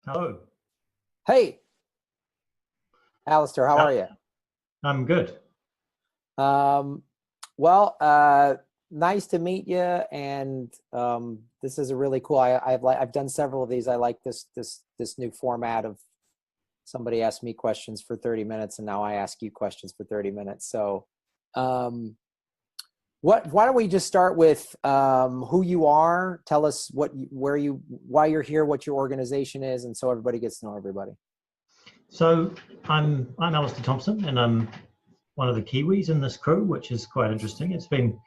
Hello. Hey, Alastair, how Uh, are you? I'm good. Um, well, nice to meet you. And this is a really cool. I've done several of these. I like this new format of somebody asked me questions for 30 minutes, and now I ask you questions for 30 minutes. So, um, why don't we just start with who you are? Tell us why you're here, what your organization is, and so everybody gets to know everybody. So I'm Alastair Thompson, and I'm one of the Kiwis in this crew, which is quite interesting. It's been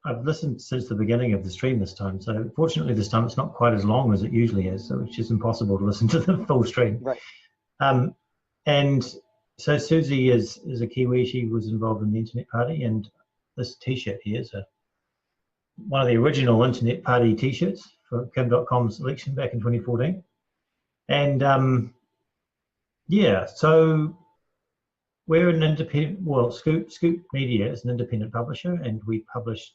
I've listened since the beginning of the stream this time. So fortunately, this time it's not quite as long as it usually is, so it's just impossible to listen to the full stream. Right. Um, and so Susie is a Kiwi. She was involved in the Internet Party, and this T-shirt here is one of the original Internet Party T-shirts for Kim.com's election back in 2014. And yeah, so we're an independent, well, Scoop Media is an independent publisher, and we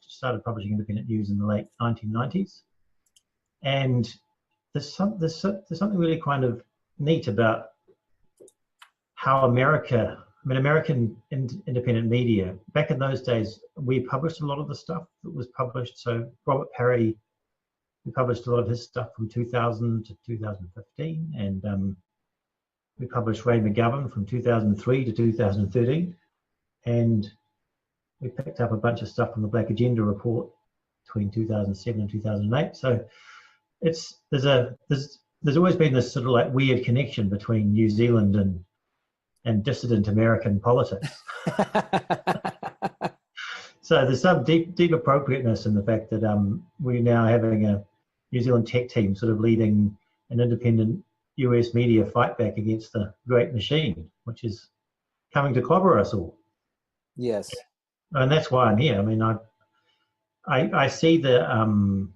started publishing independent news in the late 1990s. And there's something really kind of neat about how American independent media, back in those days, we published a lot of the stuff that was published. So Robert Parry, we published a lot of his stuff from 2000 to 2015, and we published Ray McGovern from 2003 to 2013, and we picked up a bunch of stuff from the Black Agenda report between 2007 and 2008. So there's always been this sort of like weird connection between New Zealand and dissident American politics. So there's some deep appropriateness in the fact that we're now having a New Zealand tech team sort of leading an independent US media fight back against the great machine, which is coming to clobber us all. Yes. And that's why I'm here. I mean, I see the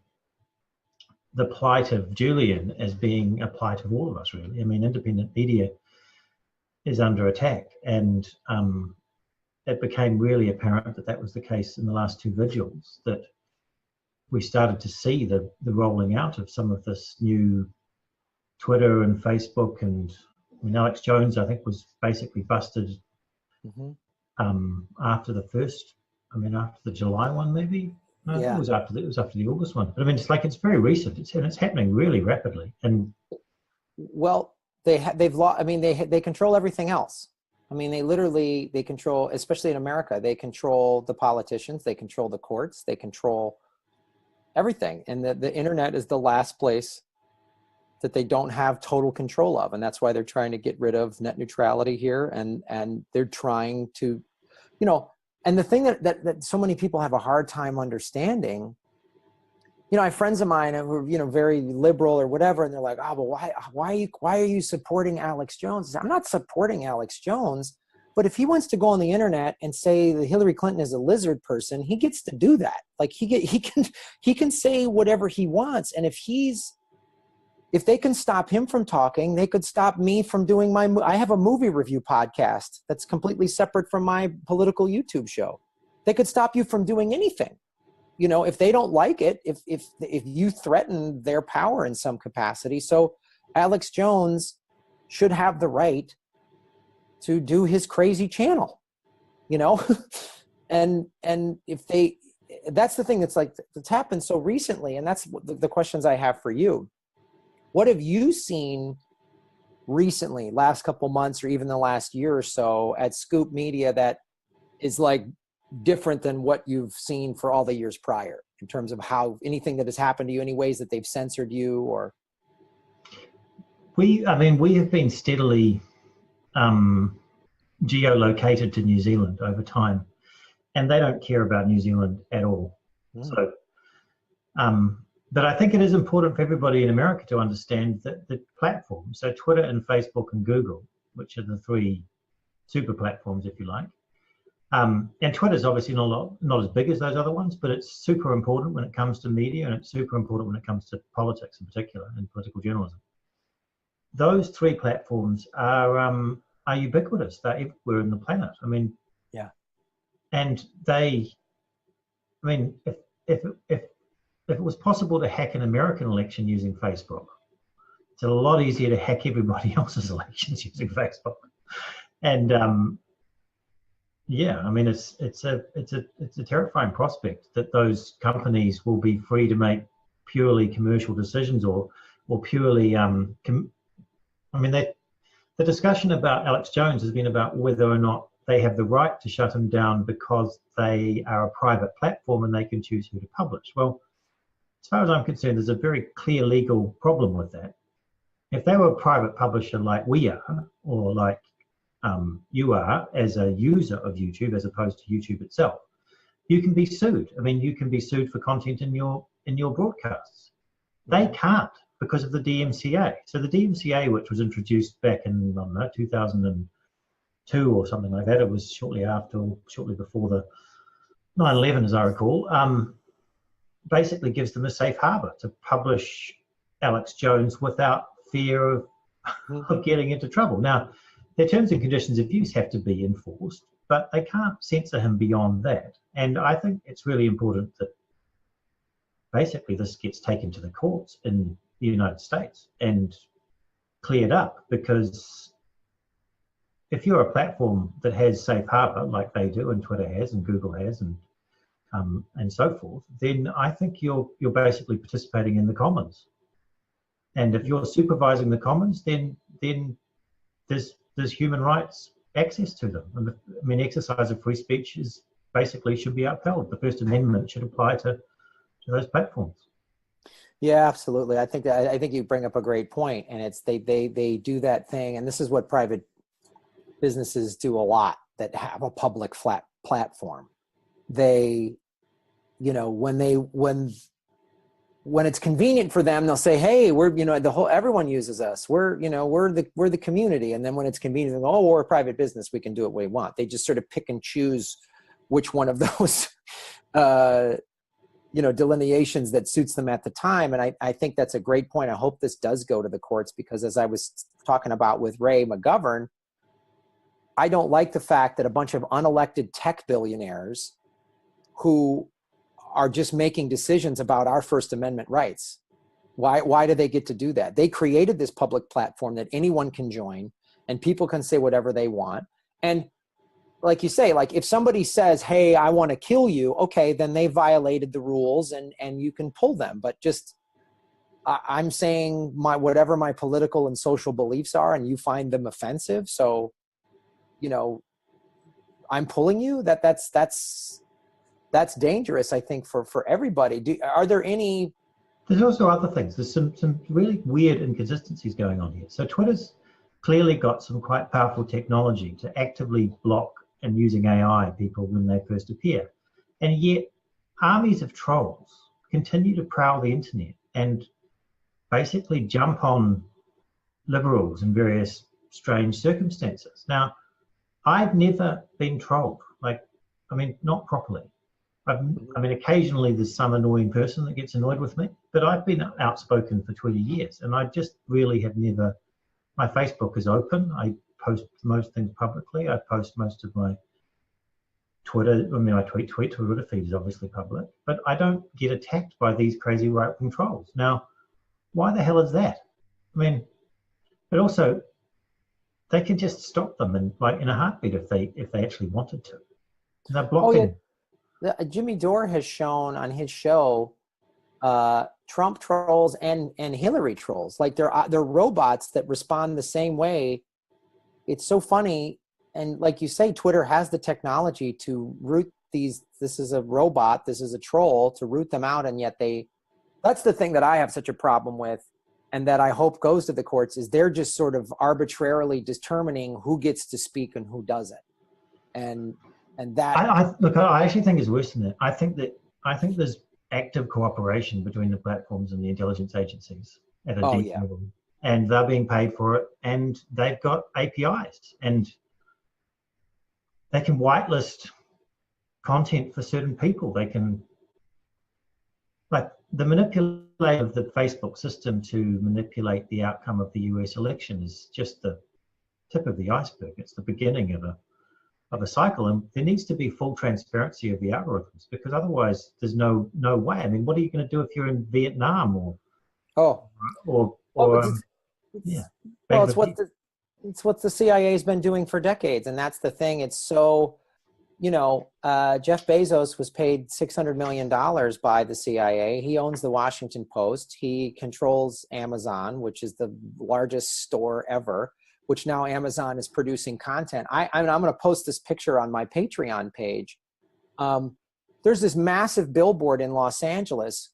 plight of Julian as being a plight of all of us, really. I mean, independent media is under attack, and it became really apparent that that was the case in the last two vigils, that we started to see the rolling out of some of this new Twitter and Facebook, and I mean, Alex Jones, I think, was basically busted after the first. I mean, after the July one, maybe. No, Yeah. it was after the August one. But I mean, it's very recent. It's happening really rapidly. And Well, they've lost. I mean, they control everything else. I mean, they control, especially in America, they control the politicians, they control the courts, they control everything, and the internet is the last place that they don't have total control of, and that's why they're trying to get rid of net neutrality here, and they're trying to, and the thing that so many people have a hard time understanding. I have friends of mine who are, very liberal or whatever, and they're like, oh, but why are you supporting Alex Jones? I'm not supporting Alex Jones, but if he wants to go on the internet and say that Hillary Clinton is a lizard person, he gets to do that. Like he can say whatever he wants, and if they can stop him from talking, they could stop me from doing I have a movie review podcast that's completely separate from my political YouTube show. They could stop you from doing anything. If they don't like it, if you threaten their power in some capacity. So Alex Jones should have the right to do his crazy channel, and that's the thing that's happened so recently. And that's the questions I have for you. What have you seen recently, last couple months, or even the last year or so at Scoop Media that is like different than what you've seen for all the years prior, in terms of how anything that has happened to you, any ways that they've censored you? Or we have been steadily geolocated to New Zealand over time, and they don't care about New Zealand at all. So but I think it is important for everybody in America to understand that the platforms, so Twitter and Facebook and Google, which are the three super platforms, if you like, and Twitter's obviously not as big as those other ones, but it's super important when it comes to media, and it's super important when it comes to politics in particular and political journalism. Those three platforms are ubiquitous. They're everywhere in the planet. I mean, yeah, and if it was possible to hack an American election using Facebook, it's a lot easier to hack everybody else's elections using Facebook. And yeah, I mean, it's a terrifying prospect that those companies will be free to make purely commercial decisions or purely I mean, the discussion about Alex Jones has been about whether or not they have the right to shut him down because they are a private platform and they can choose who to publish. Well, as far as I'm concerned, there's a very clear legal problem with that. If they were a private publisher like we are, or like you are as a user of YouTube, as opposed to YouTube itself, you can be sued. I mean, you can be sued for content in your broadcasts. They can't because of the DMCA. So the DMCA, which was introduced back in, I don't know, 2002 or something like that, it was shortly before the 9/11, as I recall, basically gives them a safe harbor to publish Alex Jones without fear of getting into trouble. Now, their terms and conditions of use have to be enforced, but they can't censor him beyond that. And I think it's really important that basically this gets taken to the courts in the United States and cleared up, because if you're a platform that has safe harbor like they do and Twitter has and Google has and so forth, then I think you're basically participating in the commons. And if you're supervising the commons, then there's human rights access to them. And I mean, exercise of free speech is basically should be upheld. The First Amendment should apply to those platforms. Yeah, absolutely. I think you bring up a great point, and it's they do that thing, and this is what private businesses do a lot that have a public flat platform. They, you know, when it's convenient for them, they'll say, "Hey, we're, you know, everyone uses us. We're the community." And then when it's convenient, they'll go, "Oh, we're a private business. We can do what we want." They just sort of pick and choose which one of those delineations that suits them at the time. And I think that's a great point. I hope this does go to the courts, because as I was talking about with Ray McGovern, I don't like the fact that a bunch of unelected tech billionaires who are just making decisions about our First Amendment rights. Why do they get to do that? They created this public platform that anyone can join and people can say whatever they want. And like you say, like if somebody says, "Hey, I want to kill you," okay, then they violated the rules and you can pull them. But just I'm saying whatever my political and social beliefs are, and you find them offensive, so I'm pulling you. That's dangerous, I think, for everybody. Are there any? There's also other things. There's some really weird inconsistencies going on here. So Twitter's clearly got some quite powerful technology to actively block and using AI people when they first appear. And yet armies of trolls continue to prowl the internet and basically jump on liberals in various strange circumstances. Now, I've never been trolled, not properly. Occasionally there's some annoying person that gets annoyed with me, but I've been outspoken for 20 years and I just really have never. My Facebook is open. I post most things publicly. I post most of my Twitter. I tweet. Twitter feed is obviously public, but I don't get attacked by these crazy right-wing trolls. Now, why the hell is that? But also, they can just stop them in a heartbeat if they actually wanted to. And they're blocking. Oh, yeah. Jimmy Dore has shown on his show Trump trolls and Hillary trolls. Like they're robots that respond the same way. It's so funny. And like you say, Twitter has the technology to root these. This is a robot. This is a troll, to root them out. And yet that's the thing that I have such a problem with, and that I hope goes to the courts, is they're just sort of arbitrarily determining who gets to speak and who doesn't. And that. I actually think it's worse than that. I think there's active cooperation between the platforms and the intelligence agencies at a deep level, and they're being paid for it, and they've got APIs, and they can whitelist content for certain people. They can, the manipulation of the Facebook system to manipulate the outcome of the US election is just the tip of the iceberg. It's the beginning of a cycle, and there needs to be full transparency of the algorithms, because otherwise there's no way. What are you going to do if you're in Vietnam or Yeah. Well, it's what the CIA has been doing for decades, and that's the thing. It's so, Jeff Bezos was paid $600 million by the CIA. He owns the Washington Post. He controls Amazon, which is the largest store ever, which now Amazon is producing content. I'm going to post this picture on my Patreon page. There's this massive billboard in Los Angeles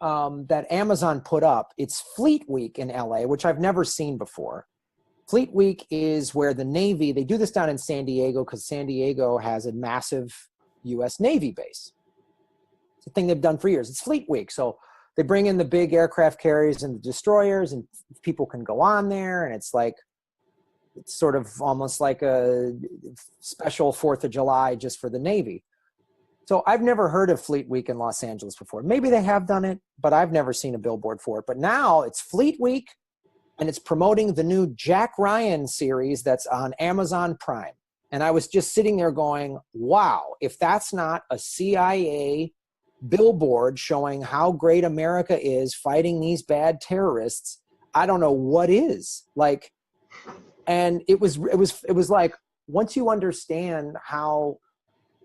that Amazon put up. It's Fleet Week in LA, which I've never seen before. Fleet Week is where the Navy, they do this down in San Diego because San Diego has a massive US Navy base. It's a thing they've done for years. It's Fleet Week. So they bring in the big aircraft carriers and the destroyers, and people can go on there. And it's sort of almost like a special 4th of July just for the Navy. So I've never heard of Fleet Week in Los Angeles before. Maybe they have done it, but I've never seen a billboard for it. But now it's Fleet Week, and it's promoting the new Jack Ryan series that's on Amazon Prime. And I was just sitting there going, wow, if that's not a CIA billboard showing how great America is fighting these bad terrorists, I don't know what is. And it was like, once you understand how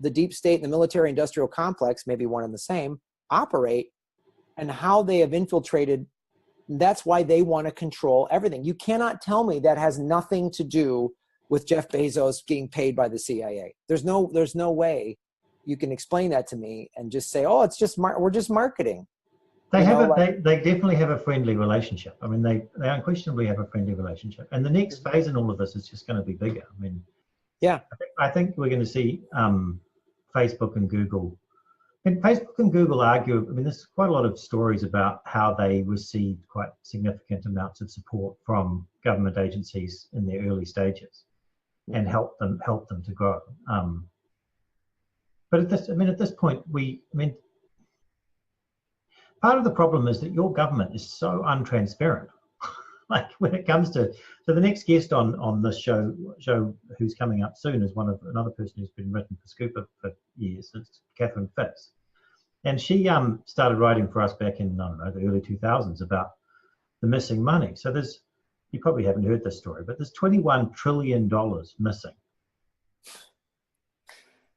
the deep state and the military industrial complex, maybe one and the same, operate and how they have infiltrated, that's why they want to control everything. You cannot tell me that has nothing to do with Jeff Bezos getting paid by the CIA. There's no way you can explain that to me and just say, oh, it's just we're just marketing. They definitely have a friendly relationship. I mean, they unquestionably have a friendly relationship. And the next phase in all of this is just going to be bigger. I mean, yeah, I think we're going to see Facebook and Google. And Facebook and Google argue, I mean, there's quite a lot of stories about how they received quite significant amounts of support from government agencies in their early stages and helped them to grow. But at this point, part of the problem is that your government is so untransparent. Like when it comes to, so the next guest on this show who's coming up soon is another person who's been written for Scooper for years. It's Catherine Fitz. And she started writing for us back in, I don't know, the early 2000s about the missing money. So you probably haven't heard this story, but there's $21 trillion missing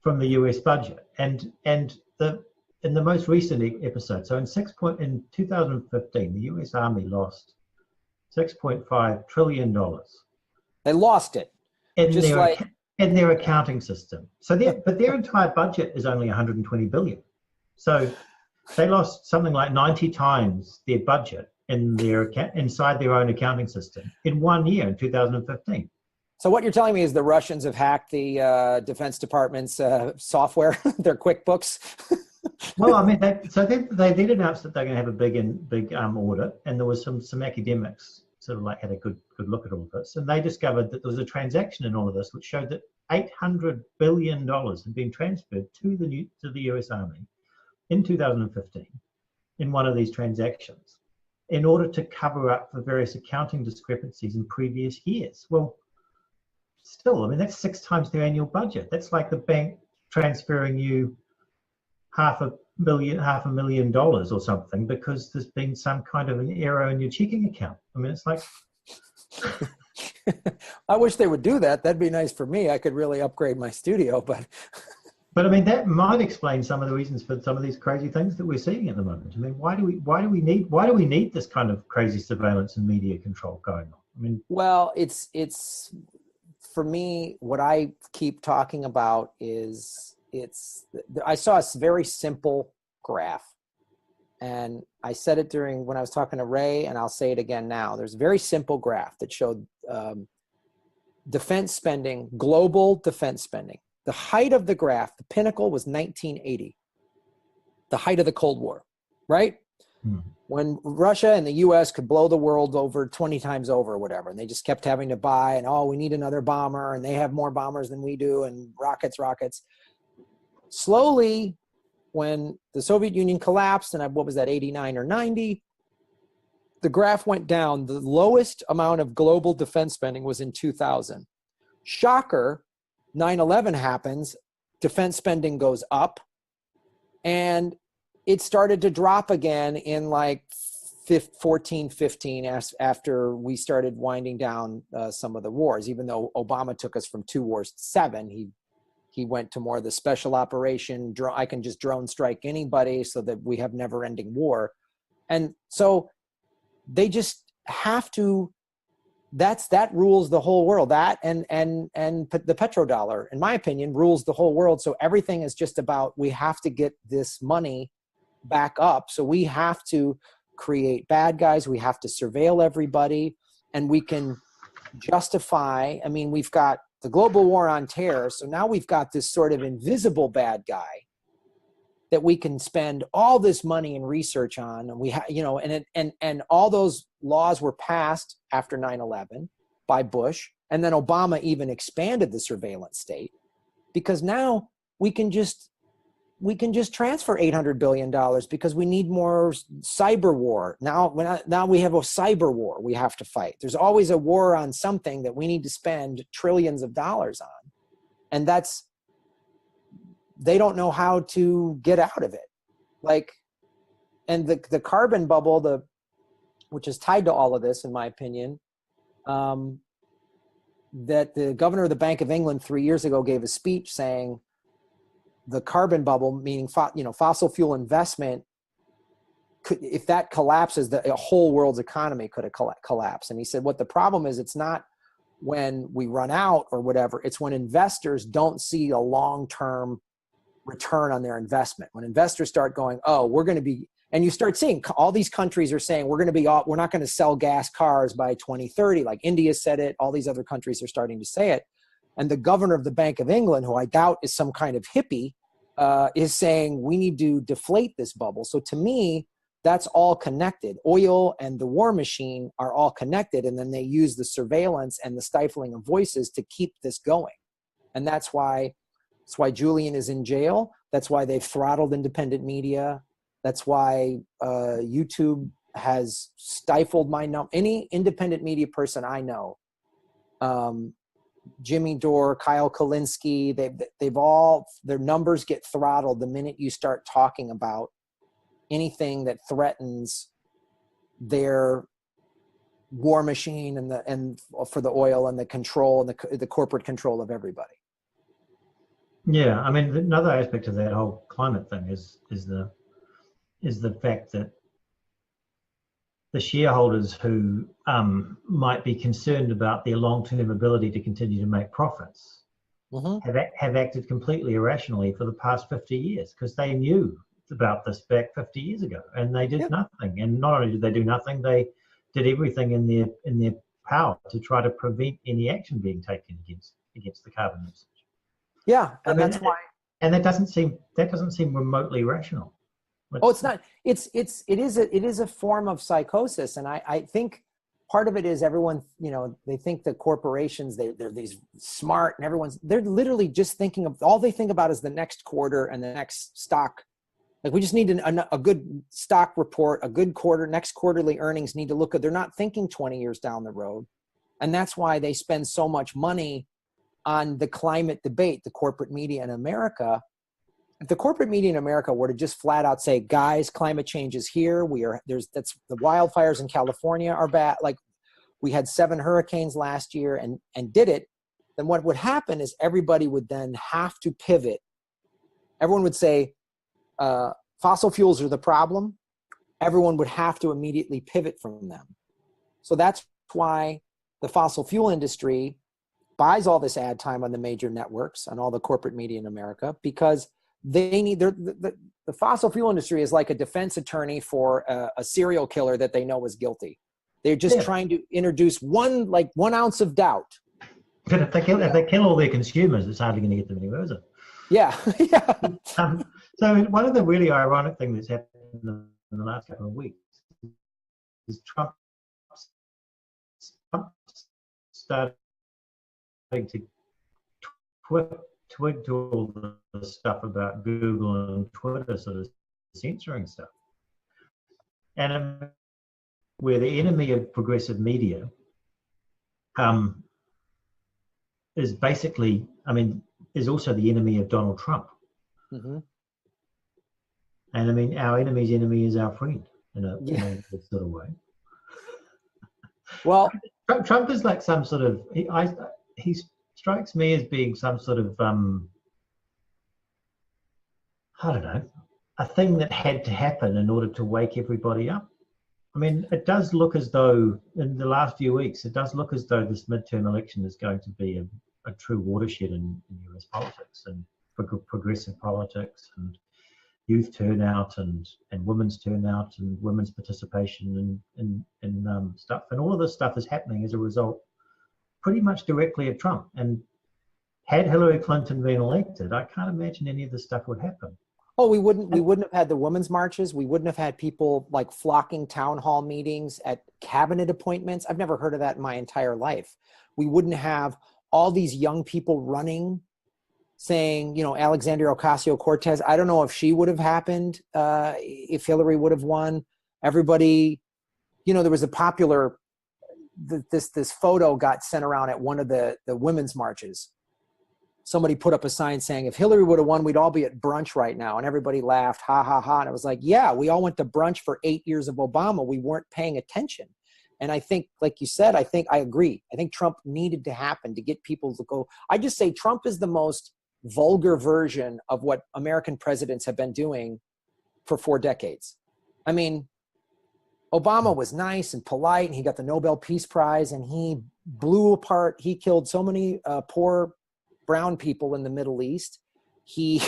from the US budget. And in the most recent episode, so in 2015, the US Army lost $6.5 trillion. They lost it. In their accounting system. So their entire budget is only 120 billion. So they lost something like 90 times their budget inside their own accounting system in 1 year, in 2015. So what you're telling me is the Russians have hacked the Defense Department's software, their QuickBooks. Well, I mean, they did announce that they're going to have a big audit, and there was some academics sort of had a good look at all of this, and they discovered that there was a transaction in all of this which showed that $800 billion had been transferred to the US Army in 2015 in one of these transactions in order to cover up for various accounting discrepancies in previous years. Well, still, I mean, that's 6 times their annual budget. That's like the bank transferring you $500,000 or something because there's been some kind of an error in your checking account. I mean, it's like... I wish they would do that. That'd be nice for me. I could really upgrade my studio, but... But I mean, that might explain some of the reasons for some of these crazy things that we're seeing at the moment. I mean, why do we need this kind of crazy surveillance and media control going on? I mean, well, it's for me, what I keep talking about is I saw a very simple graph, and I said it when I was talking to Ray, and I'll say it again now. There's a very simple graph that showed defense spending, global defense spending. The height of the graph, the pinnacle was 1980, the height of the Cold War, right? Mm-hmm. When Russia and the US could blow the world over 20 times over or whatever, and they just kept having to buy, and we need another bomber, and they have more bombers than we do, and rockets. Slowly, when the Soviet Union collapsed, and what was that, 89 or 90, the graph went down. The lowest amount of global defense spending was in 2000. Shocker, 9/11 happens, defense spending goes up, and it started to drop again in like 14, 15, after we started winding down some of the wars. Even though Obama took us from 2 wars to 7, he went to more of the special operation. I can just drone strike anybody so that we have never-ending war. And so they just have to. That rules the whole world. That and the petrodollar, in my opinion, rules the whole world. So everything is just about, we have to get this money back up. So we have to create bad guys. We have to surveil everybody, and we can justify. I mean, we've got the global war on terror. So now we've got this sort of invisible bad guy that we can spend all this money and research on. And we have, and all those laws were passed after 9/11 by Bush. And then Obama even expanded the surveillance state, because now we can just transfer $800 billion because we need more cyber war. Now we have a cyber war we have to fight. There's always a war on something that we need to spend trillions of dollars on. And they don't know how to get out of it. And the carbon bubble, which is tied to all of this, in my opinion, that the governor of the Bank of England 3 years ago gave a speech saying the carbon bubble, meaning fossil fuel investment, if that collapses, the whole world's economy could have collapsed. And he said, what the problem is, it's not when we run out or whatever, it's when investors don't see a long-term return on their investment. When investors start going, oh, we're going to be, and you start seeing all these countries are saying, we're not going to sell gas cars by 2030. Like India said it, all these other countries are starting to say it. And the governor of the Bank of England, who I doubt is some kind of hippie, is saying we need to deflate this bubble. So to me, that's all connected. Oil and the war machine are all connected. And then they use the surveillance and the stifling of voices to keep this going. And that's why Julian is in jail. That's why they've throttled independent media. That's why YouTube has stifled any independent media person I know. Jimmy Dore, Kyle Kalinske, they've all, their numbers get throttled the minute you start talking about anything that threatens their war machine and for the oil and the control and the corporate control of everybody. Yeah, I mean, another aspect of that whole climate thing is the fact that the shareholders who might be concerned about their long-term ability to continue to make profits have acted completely irrationally for the past 50 years, because they knew about this back 50 years ago, and they did nothing. And not only did they do nothing, they did everything in their power to try to prevent any action being taken against the carbon usage. Yeah, and that's why. And that doesn't seem remotely rational. Oh, it's not. It is a form of psychosis, and I think part of it is everyone, they think the corporations, they're these smart, and they're literally just thinking of, all they think about is the next quarter and the next stock. Like, we just need a good stock report, a good quarter, next quarterly earnings need to look good. They're not thinking 20 years down the road, and that's why they spend so much money on the climate debate, the corporate media in America. If the corporate media in America were to just flat out say, guys, climate change is here. That's the wildfires in California are bad. Like, we had 7 hurricanes last year and did it. Then what would happen is everybody would then have to pivot. Everyone would say, fossil fuels are the problem. Everyone would have to immediately pivot from them. So that's why the fossil fuel industry buys all this ad time on the major networks and all the corporate media in America, because they need the fossil fuel industry is like a defense attorney for a serial killer that they know is guilty. They're just trying to introduce one ounce of doubt. But if they kill all their consumers, it's hardly going to get them anywhere, is it? Yeah. So one of the really ironic things that's happened in the last couple of weeks is Trump starting to twig to all the stuff about Google and Twitter sort of censoring stuff. And where the enemy of progressive media is basically, is also the enemy of Donald Trump. Mm-hmm. And our enemy's enemy is our friend. in a weird sort of way. Well, Trump is like some sort of he strikes me as being some sort of I don't know, a thing that had to happen in order to wake everybody up. I mean, it does look as though in the last few weeks, it does look as though this midterm election is going to be a true watershed in US politics and progressive politics and youth turnout and women's turnout and women's participation in stuff. And all of this stuff is happening as a result pretty much directly of Trump. And had Hillary Clinton been elected, I can't imagine any of this stuff would happen. Oh, we wouldn't have had the women's marches. We wouldn't have had people like flocking town hall meetings at cabinet appointments. I've never heard of that in my entire life. We wouldn't have all these young people running, saying, you know, Alexandria Ocasio-Cortez. I don't know if she would have happened if Hillary would have won. Everybody, you know, there was a popular, this photo got sent around at one of the women's marches. Somebody put up a sign saying, if Hillary would have won, we'd all be at brunch right now. And everybody laughed, ha, ha, ha. And it was like, yeah, we all went to brunch for 8 years of Obama. We weren't paying attention. And I think, like you said, I agree. I think Trump needed to happen to get people to go. I just say Trump is the most vulgar version of what American presidents have been doing for 4 decades. I mean, Obama was nice and polite, and he got the Nobel Peace Prize, and he killed so many poor brown people in the Middle East. He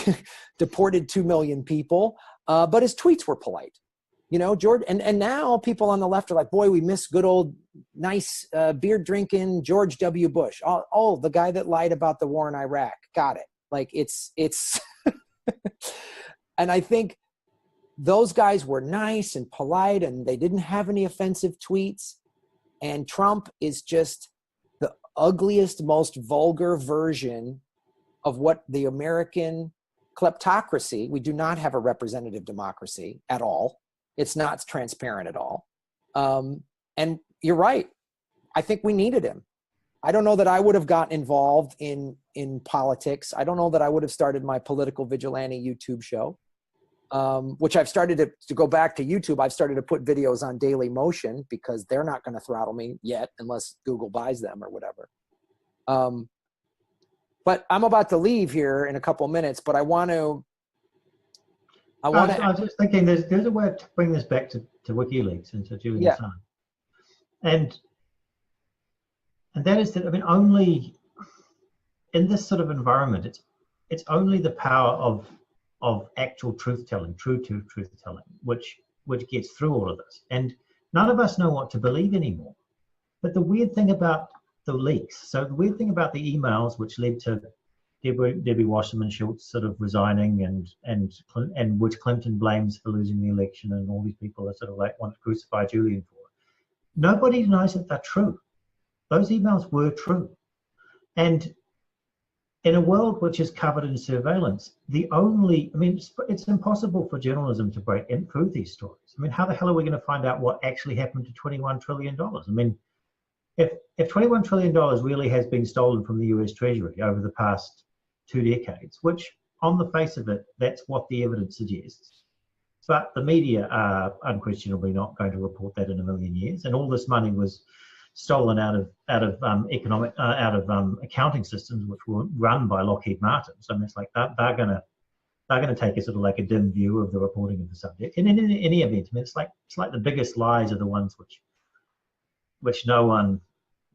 deported 2 million people, but his tweets were polite. You know, George, and now people on the left are like, boy, we miss good old nice beer drinking George W. Bush. Oh, the guy that lied about the war in Iraq. Got it. Like it's and I think those guys were nice and polite, and they didn't have any offensive tweets. And Trump is just the ugliest, most vulgar version of what the American kleptocracy. We do not have a representative democracy at all. It's not transparent at all. And you're right. I think we needed him. I don't know that I would have gotten involved in politics. I don't know that I would have started my political vigilante YouTube show, which I've started to go back to YouTube. I've started to put videos on Daily Motion because they're not going to throttle me yet unless Google buys them or whatever. But I'm about to leave here in a couple minutes, but I was just thinking there's a way to bring this back to WikiLeaks and to Julian Assange. And that is that, I mean, only in this sort of environment, it's only the power of actual truth-telling, true truth-telling, which gets through all of this. And none of us know what to believe anymore. But the weird thing about the leaks, so the weird thing about the emails which led to Debbie Wasserman Schultz sort of resigning and which Clinton blames for losing the election, and all these people are sort of like want to crucify Julian for it. Nobody knows that they're true. Those emails were true. And in a world which is covered in surveillance, it's impossible for journalism to break in through these stories. I mean, how the hell are we going to find out what actually happened to $21 trillion? I mean, if $21 trillion really has been stolen from the US Treasury over the past 2 decades, which on the face of it, that's what the evidence suggests. But the media are unquestionably not going to report that in a million years. And all this money was stolen out of accounting systems which were run by Lockheed Martin. So it's like they're going to take a sort of like a dim view of the reporting of the subject. And in any event, I mean, it's like the biggest lies are the ones which no one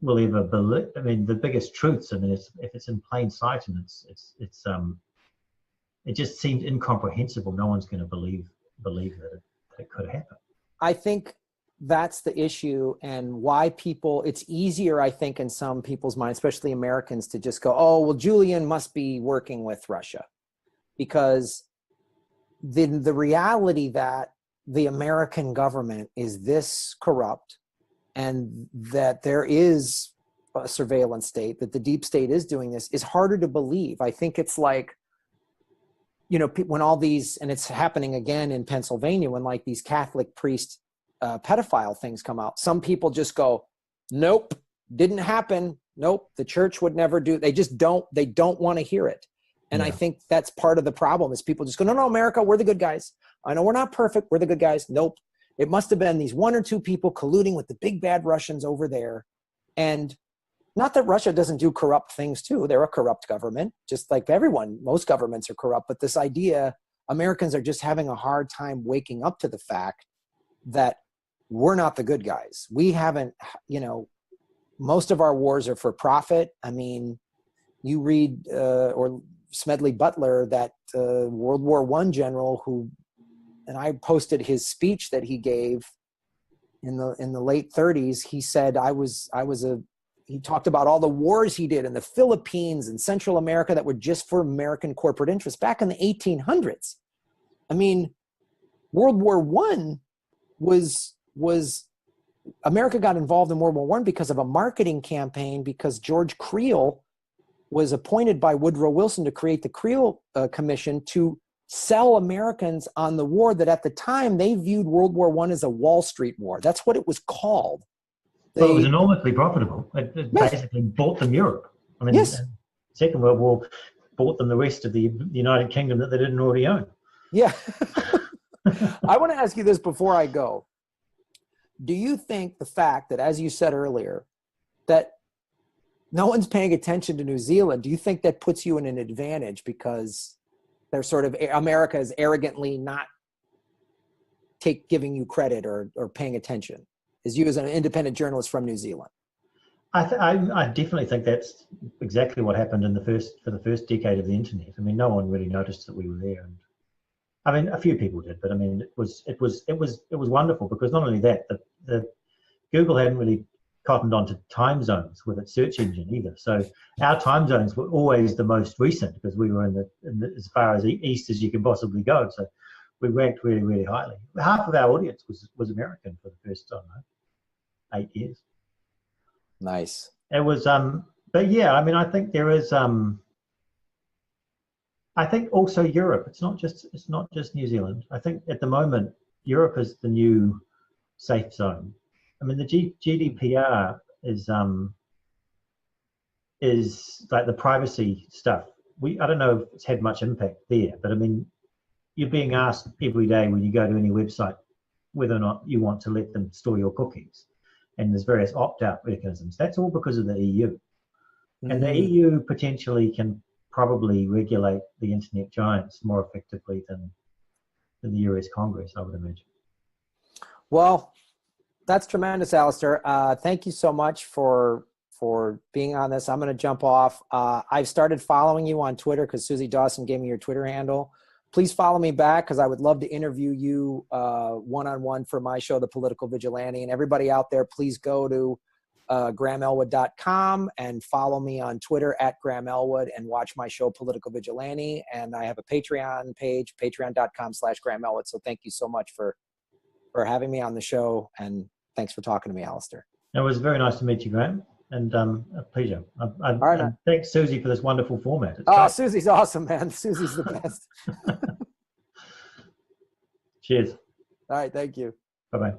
will ever believe. I mean, the biggest truths. I mean, if it's in plain sight and it just seemed incomprehensible. No one's going to believe that it could happen. I think that's the issue, and why it's easier, I think, in some people's minds, especially Americans, to just go, oh, well, Julian must be working with Russia, because the reality that the American government is this corrupt, and that there is a surveillance state, that the deep state is doing this, is harder to believe. I think it's like, you know, when all these, and it's happening again in Pennsylvania, when like these Catholic priest pedophile things come out, some people just go, nope, didn't happen. Nope, the church would never do. They don't want to hear it. And yeah. I think that's part of the problem is people just go, no, America, we're the good guys. I know we're not perfect. We're the good guys. Nope. It must have been these 1 or 2 people colluding with the big bad Russians over there. And not that Russia doesn't do corrupt things too. They're a corrupt government, just like everyone. Most governments are corrupt. But this idea, Americans are just having a hard time waking up to the fact that we're not the good guys. We haven't, most of our wars are for profit. I mean, you read, or Smedley Butler, that World War I general who, and I posted his speech that he gave in the late 30s. He said, he talked about all the wars he did in the Philippines and Central America that were just for American corporate interests back in the 1800s. I mean, World War I was America got involved in World War I because of a marketing campaign, because George Creel was appointed by Woodrow Wilson to create the Creel Commission to sell Americans on the war that at the time they viewed World War I as a Wall Street war. That's what it was called. Well, it was enormously profitable. It basically bought them Europe. I mean, yes. Second World War bought them the rest of the United Kingdom that they didn't already own. Yeah. I want to ask you this before I go. Do you think the fact that, as you said earlier, that no one's paying attention to New Zealand, do you think that puts you in an advantage because they're sort of, America is arrogantly not giving you credit or paying attention, as you as an independent journalist from New Zealand? I definitely think that's exactly what happened for the first decade of the internet. I mean, no one really noticed that we were there, and I mean, a few people did, but I mean, it was wonderful because not only that, the Google hadn't really cottoned onto time zones with its search engine either. So our time zones were always the most recent because we were in the as far as east as you can possibly go. So we ranked really, really highly. Half of our audience was American for the first, I don't know, 8 years. Nice. It was, but yeah, I mean, I think there is, I think also Europe. It's not just New Zealand. I think at the moment Europe is the new safe zone. I mean, the GDPR is like the privacy stuff. I don't know if it's had much impact there, but I mean, you're being asked every day when you go to any website whether or not you want to let them store your cookies, and there's various opt-out mechanisms. That's all because of the EU, mm-hmm. And the EU potentially can probably regulate the internet giants more effectively than the US Congress, I would imagine. Well, that's tremendous, Alastair. Thank you so much for being on this. I'm going to jump off. I've started following you on Twitter because Susie Dawson gave me your Twitter handle. Please follow me back because I would love to interview you one-on-one for my show, The Political Vigilante. And everybody out there, please go to GrahamElwood.com and follow me on Twitter at Graham Elwood and watch my show, Political Vigilante. And I have a Patreon page, patreon.com/Graham Elwood. So thank you so much for having me on the show. And thanks for talking to me, Alastair. It was very nice to meet you, Graham. And a pleasure. All right, thanks, Susie, for this wonderful format. Susie's awesome, man. Susie's the best. Cheers. All right, thank you. Bye-bye.